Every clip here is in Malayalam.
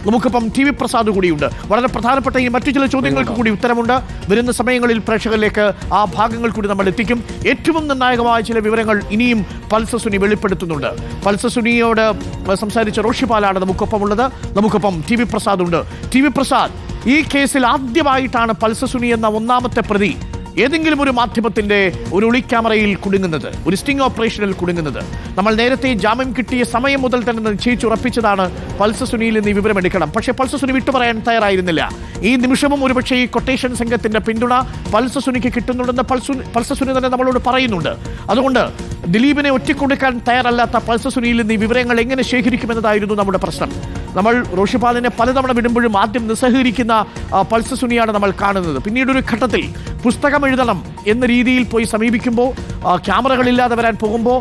നമുക്കിപ്പം TV പ്രസാദ് കൂടിയുണ്ട്. വളരെ പ്രധാനപ്പെട്ട ഈ മറ്റു ചില ചോദ്യങ്ങൾക്ക് കൂടി ഉത്തരമുണ്ട്. വരുന്ന സമയങ്ങളിൽ പ്രേക്ഷകരിലേക്ക് ആ ഭാഗങ്ങൾ കൂടി നമ്മൾ എത്തിക്കും. ഏറ്റവും നിർണായകമായ ചില വിവരങ്ങൾ ഇനിയും പൾസർ സുനി വെളിപ്പെടുത്തുന്നുണ്ട്. പൾസർ സുനിയോട് സംസാരിച്ച റോഷിപാലാണ് നമുക്കൊപ്പം ഉള്ളത്. നമുക്കൊപ്പം TV പ്രസാദ് ഉണ്ട്. TV പ്രസാദ്, ഈ കേസിൽ ആദ്യമായിട്ടാണ് പൾസർ സുനി എന്ന ഒന്നാമത്തെ പ്രതി ഏതെങ്കിലും ഒരു മാധ്യമത്തിന്റെ ഒരു ഒളിക്യാമറയിൽ കുടുങ്ങുന്നത്, ഒരു സ്റ്റിംഗ് ഓപ്പറേഷനിൽ കുടുങ്ങുന്നത്. നമ്മൾ നേരത്തെ ജാമ്യം കിട്ടിയ സമയം മുതൽ തന്നെ നിശ്ചയിച്ചുറപ്പിച്ചതാണ് പൾസർ സുനിയിൽ നിന്ന് ഈ വിവരം എടുക്കണം. പക്ഷേ പൾസർ സുനി വിട്ടുപറയാൻ തയ്യാറായിരുന്നില്ല. ഈ നിമിഷവും ഒരുപക്ഷെ ഈ കൊട്ടേഷൻ സംഘത്തിന്റെ പിന്തുണ പൾസർ സുനിക്ക് കിട്ടുന്നുണ്ടെന്ന് പൾസർ സുനി തന്നെ നമ്മളോട് പറയുന്നുണ്ട്. അതുകൊണ്ട് ദിലീപിനെ ഒറ്റക്കൊടുക്കാൻ തയ്യാറല്ലാത്ത പൾസർ സുനിയിൽ നിന്ന് ഈ വിവരങ്ങൾ എങ്ങനെ ശേഖരിക്കുമെന്നതായിരുന്നു നമ്മുടെ പ്രശ്നം. നമ്മൾ റോഷിപാലിനെ പലതവണ വിടുമ്പോഴും ആദ്യം നിസ്സഹകരിക്കുന്ന പൾസർ സുനിയാണ് നമ്മൾ കാണുന്നത്. പിന്നീടൊരു ഘട്ടത്തിൽ പുസ്തകം എഴുതണം എന്ന രീതിയിൽ പോയി സമീപിക്കുമ്പോൾ, ക്യാമറകളില്ലാതെ വരാൻ പോകുമ്പോൾ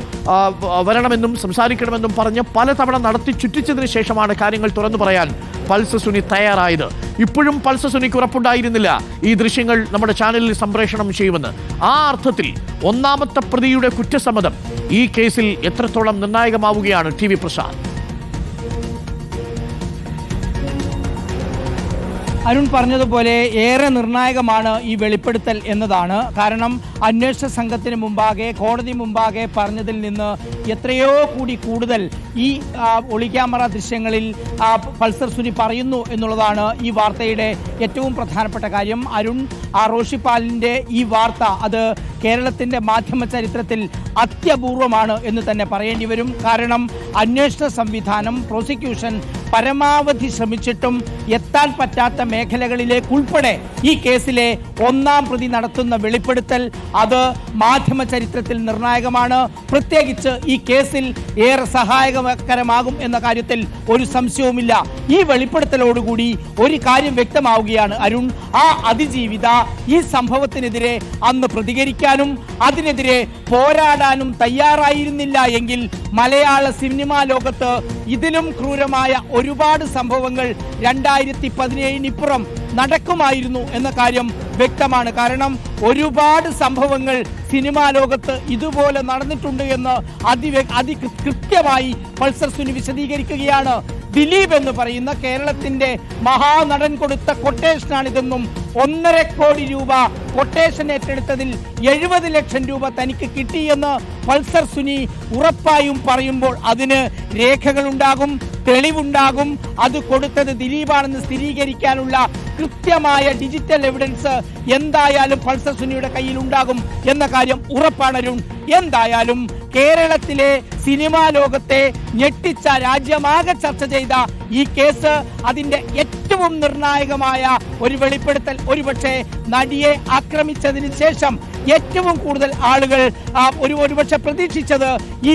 വരണമെന്നും സംസാരിക്കണമെന്നും പറഞ്ഞ് പലതവണ നടത്തി ചുറ്റിച്ചതിന് ശേഷമാണ് കാര്യങ്ങൾ തുറന്നു പറയാൻ പൾസർ സുനി തയ്യാറായത്. ഇപ്പോഴും പൾസർ സുനിക്ക് ഉറപ്പുണ്ടായിരുന്നില്ല ഈ ദൃശ്യങ്ങൾ നമ്മുടെ ചാനലിൽ സംപ്രേഷണം ചെയ്യുമെന്ന്. ആ അർത്ഥത്തിൽ ഒന്നാമത്തെ പ്രതിയുടെ കുറ്റസമ്മതം ഈ കേസിൽ എത്രത്തോളം നിർണായകമാവുകയാണ് TV പ്രസാദ്? അരുൺ പറഞ്ഞതുപോലെ ഏറെ നിർണായകമാണ് ഈ വെളിപ്പെടുത്തൽ എന്നതാണ്. കാരണം അന്വേഷണ സംഘത്തിന് മുമ്പാകെ, കോടതി മുമ്പാകെ പറഞ്ഞതിൽ നിന്ന് എത്രയോ കൂടി കൂടുതൽ ഈ ഒളിക്യാമറ ദൃശ്യങ്ങളിൽ പൾസർ സുനി പറയുന്നു എന്നുള്ളതാണ് ഈ വാർത്തയുടെ ഏറ്റവും പ്രധാനപ്പെട്ട കാര്യം. അരുൺ, റോഷിപാലിൻ്റെ ഈ വാർത്ത അത് കേരളത്തിൻ്റെ മാധ്യമ ചരിത്രത്തിൽ അത്യപൂർവമാണ് എന്ന് തന്നെ പറയേണ്ടി വരും. കാരണം അന്വേഷണ സംവിധാനം, പ്രോസിക്യൂഷൻ പരമാവധി ശ്രമിച്ചിട്ടും എത്താൻ പറ്റാത്ത മേഖലകളിലേക്കുൾപ്പെടെ ഈ കേസിലെ ഒന്നാം പ്രതി നടത്തുന്ന വെളിപ്പെടുത്തൽ അത് മാധ്യമ ചരിത്രത്തിൽ നിർണായകമാണ്. പ്രത്യേകിച്ച് ഈ കേസിൽ ഏറെ സഹായകരമാകും എന്ന കാര്യത്തിൽ ഒരു സംശയവുമില്ല. ഈ വെളിപ്പെടുത്തലോടുകൂടി ഒരു കാര്യം വ്യക്തമാവുകയാണ് അരുൺ, ആ അതിജീവിത ഈ സംഭവത്തിനെതിരെ അന്ന് പ്രതികരിക്കാനും അതിനെതിരെ പോരാടാനും തയ്യാറായിരുന്നില്ല എങ്കിൽ മലയാള സിനിമാ ലോകത്ത് ഇതിലും ക്രൂരമായ ഒരുപാട് സംഭവങ്ങൾ 2017-ഇപ്പുറം നടക്കുമായിരുന്നു എന്ന കാര്യം വ്യക്തമാണ്. കാരണം ഒരുപാട് സംഭവങ്ങൾ സിനിമാ ലോകത്ത് ഇതുപോലെ നടന്നിട്ടുണ്ട് എന്ന് കൃത്യമായി പൾസർ സുനി വിശദീകരിക്കുകയാണ്. ദിലീപ് എന്ന് പറയുന്ന കേരളത്തിന്റെ മഹാനടൻ കൊടുത്ത കൊട്ടേഷനാണിതെന്നും 1.5 കോടി രൂപ കൊട്ടേഷൻ ഏറ്റെടുത്തതിൽ 70 ലക്ഷം രൂപ തനിക്ക് കിട്ടിയെന്ന് പൾസർ സുനി ഉറപ്പായും പറയുമ്പോൾ അതിന് രേഖകളുണ്ടാകും, തെളിവുണ്ടാകും. അത് കൊടുത്തത് ദിലീപാണെന്ന് സ്ഥിരീകരിക്കാനുള്ള കൃത്യമായ ഡിജിറ്റൽ എവിഡൻസ് എന്തായാലും പൾസർ സുനിയുടെ കയ്യിൽ ഉണ്ടാകും എന്ന കാര്യം ഉറപ്പാണ് അരുൺ. എന്തായാലും കേരളത്തിലെ സിനിമാ ലോകത്തെ ഞെട്ടിച്ച, രാജ്യമാകെ ചർച്ച ചെയ്ത ഈ കേസ് അതിന്റെ ഏറ്റവും നിർണായകമായ ഒരു വെളിപ്പെടുത്തൽ, ഒരുപക്ഷെ നടിയെ ആക്രമിച്ചതിന് ശേഷം ഏറ്റവും കൂടുതൽ ആളുകൾ ഒരുപക്ഷെ പ്രതീക്ഷിച്ചത് ഈ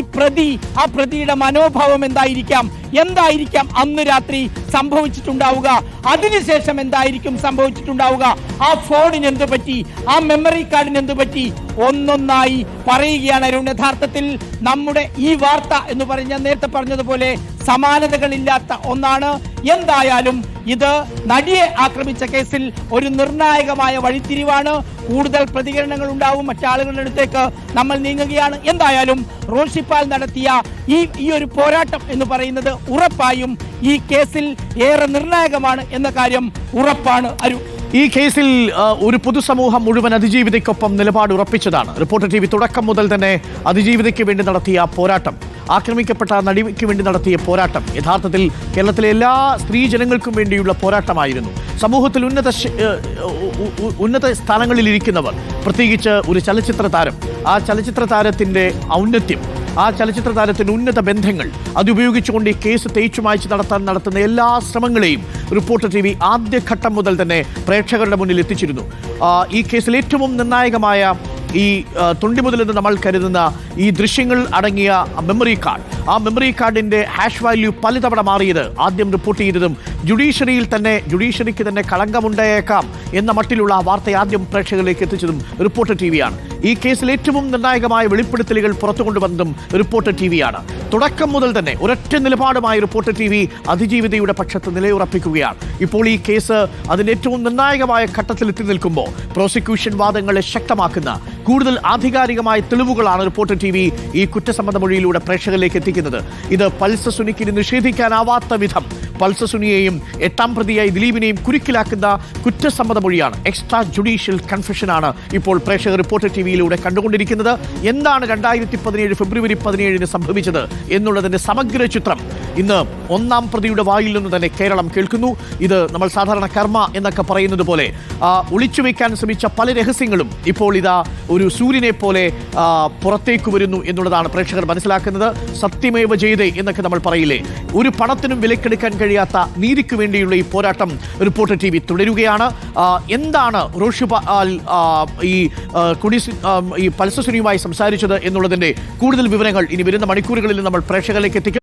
ആ പ്രതിയുടെ മനോഭാവം എന്തായിരിക്കാം അന്ന് രാത്രി സംഭവിച്ചിട്ടുണ്ടാവുക, അതിനുശേഷം എന്തായിരിക്കും സംഭവിച്ചിട്ടുണ്ടാവുക, ആ ഫോണിന് എന്ത് പറ്റി, ആ മെമ്മറി കാർഡിന് എന്ത് പറ്റി, ഒന്നൊന്നായി പറയുകയാണ് അരുൺ. യഥാർത്ഥത്തിൽ നമ്മുടെ ഈ വാർത്ത എന്ന് പറഞ്ഞാൽ നേരത്തെ പറഞ്ഞതുപോലെ സമാനതകളില്ലാത്ത ഒന്നാണ്. എന്തായാലും ഇത് നടിയെ ആക്രമിച്ച കേസിൽ ഒരു നിർണായകമായ വഴിത്തിരിവാണ്. കൂടുതൽ പ്രതികരണങ്ങൾ ഉണ്ടാവും, മറ്റാളുകളുടെ അടുത്തേക്ക് നമ്മൾ നീങ്ങുകയാണ്. എന്തായാലും റോഷിപാൽ നടത്തിയ ഈ ഒരു പോരാട്ടം എന്ന് പറയുന്നത് ഉറപ്പായും ഈ കേസിൽ ഏറെ നിർണായകമാണ് എന്ന കാര്യം ഉറപ്പാണ് അരുൺ. ഈ കേസിൽ ഒരു പൊതുസമൂഹം മുഴുവൻ അതിജീവിതയ്ക്കൊപ്പം നിലപാട് ഉറപ്പിച്ചതാണ്. റിപ്പോർട്ടർ TV തുടക്കം മുതൽ തന്നെ അതിജീവിതയ്ക്ക് വേണ്ടി നടത്തിയ പോരാട്ടം, ആക്രമിക്കപ്പെട്ട നടിക്ക് വേണ്ടി നടത്തിയ പോരാട്ടം യഥാർത്ഥത്തിൽ കേരളത്തിലെ എല്ലാ സ്ത്രീ ജനങ്ങൾക്കും വേണ്ടിയുള്ള പോരാട്ടമായിരുന്നു. സമൂഹത്തിൽ ഉന്നത സ്ഥാനങ്ങളിലിരിക്കുന്നവർ, പ്രത്യേകിച്ച് ഒരു ചലച്ചിത്ര താരം, ആ ചലച്ചിത്ര താരത്തിൻ്റെ ഔന്നത്യം, ആ ചലച്ചിത്ര താരത്തിൻ്റെ ഉന്നത ബന്ധങ്ങൾ അതുപയോഗിച്ചുകൊണ്ട് ഈ കേസ് തേച്ചു മായ്ച്ച് നടത്തുന്ന എല്ലാ ശ്രമങ്ങളെയും റിപ്പോർട്ടർ TV ആദ്യഘട്ടം മുതൽ തന്നെ പ്രേക്ഷകരുടെ മുന്നിൽ എത്തിച്ചിരുന്നു. ഈ കേസിൽ ഏറ്റവും നിർണായകമായ ഈ തൊണ്ടി മുതലെന്ന് നമ്മൾ കരുതുന്ന ഈ ദൃശ്യങ്ങൾ അടങ്ങിയ മെമ്മറി കാർഡ്, ആ മെമ്മറി കാർഡിൻ്റെ ഹാഷ് വാല്യൂ പലതവണ മാറിയത്, ആദ്യം റിപ്പോർട്ട് ചെയ്തതും ജുഡീഷ്യറിക്ക് തന്നെ കളങ്കമുണ്ടായേക്കാം എന്ന മട്ടിലുള്ള ആ വാർത്ത ആദ്യം പ്രേക്ഷകരിലേക്ക് എത്തിച്ചതും റിപ്പോർട്ടർ TVയാണ്. ഈ കേസിൽ ഏറ്റവും നിർണായകമായ വെളിപ്പെടുത്തലുകൾ പുറത്തു കൊണ്ടുവന്നതും റിപ്പോർട്ടർ TVയാണ്. തുടക്കം മുതൽ തന്നെ ഒരൊറ്റ നിലപാടുമായി റിപ്പോർട്ടർ TV അതിജീവിതയുടെ പക്ഷത്ത് നിലയുറപ്പിക്കുകയാണ്. ഇപ്പോൾ ഈ കേസ് അതിൻ്റെ ഏറ്റവും നിർണായകമായ ഘട്ടത്തിലെത്തി നിൽക്കുമ്പോൾ പ്രോസിക്യൂഷൻ വാദങ്ങളെ ശക്തമാക്കുന്ന കൂടുതൽ ആധികാരികമായ തെളിവുകളാണ് റിപ്പോർട്ടർ TV ഈ കുറ്റസമ്മത മൊഴിയിലൂടെ പ്രേക്ഷകരിലേക്ക് എത്തിക്കുന്നത്. നൽകിയിരിക്കുന്നത്. ഇത് പൾസ് സുനിക്കിന് നിഷേധിക്കാനാവാത്ത വിധം പൾസ് സുനിയെയും 8ാം പ്രതിയായി ദിലീപിനെയും കുരുക്കിലാക്കുന്ന കുറ്റസമ്മത മൊഴിയാണ്. എക്സ്ട്രാ ജുഡീഷ്യൽ കൺഫെഷനാണ് ഇപ്പോൾ പ്രേക്ഷകർ റിപ്പോർട്ടർ ടിവിയിലൂടെ കണ്ടുകൊണ്ടിരിക്കുന്നത്. എന്താണ് 2017 ഫെബ്രുവരി 17 സംഭവിച്ചത് എന്നുള്ളതിന്റെ സമഗ്ര ചിത്രം ഇന്ന് 1ാം പ്രതിയുടെ വായിൽ നിന്ന് തന്നെ കേരളം കേൾക്കുന്നു. ഇത് നമ്മൾ സാധാരണ കർമ്മ എന്നൊക്കെ പറയുന്നത് പോലെ ഒളിച്ചുവെക്കാൻ ശ്രമിച്ച പല രഹസ്യങ്ങളും ഇപ്പോൾ ഇതാ ഒരു സൂര്യനെ പോലെ പുറത്തേക്ക് വരുന്നു എന്നുള്ളതാണ് പ്രേക്ഷകർ മനസ്സിലാക്കുന്നത്. സത്യമേവ ജയതേ എന്നൊക്കെ നമ്മൾ പറയില്ലേ, ഒരു പണത്തിനും വിലക്കെടുക്കാൻ കഴിയാത്ത നീതിക്ക് വേണ്ടിയുള്ള ഈ പോരാട്ടം റിപ്പോർട്ടർ ടിവി തുടരുകയാണ്. എന്താണ് റോഷിബ ഈ പൾസ് സുനിയുമായി സംസാരിച്ചത് എന്നുള്ളതിന്റെ കൂടുതൽ വിവരങ്ങൾ ഇനി വരുന്ന മണിക്കൂറുകളിൽ നമ്മൾ പ്രേക്ഷകരിലേക്ക് എത്തിക്കും.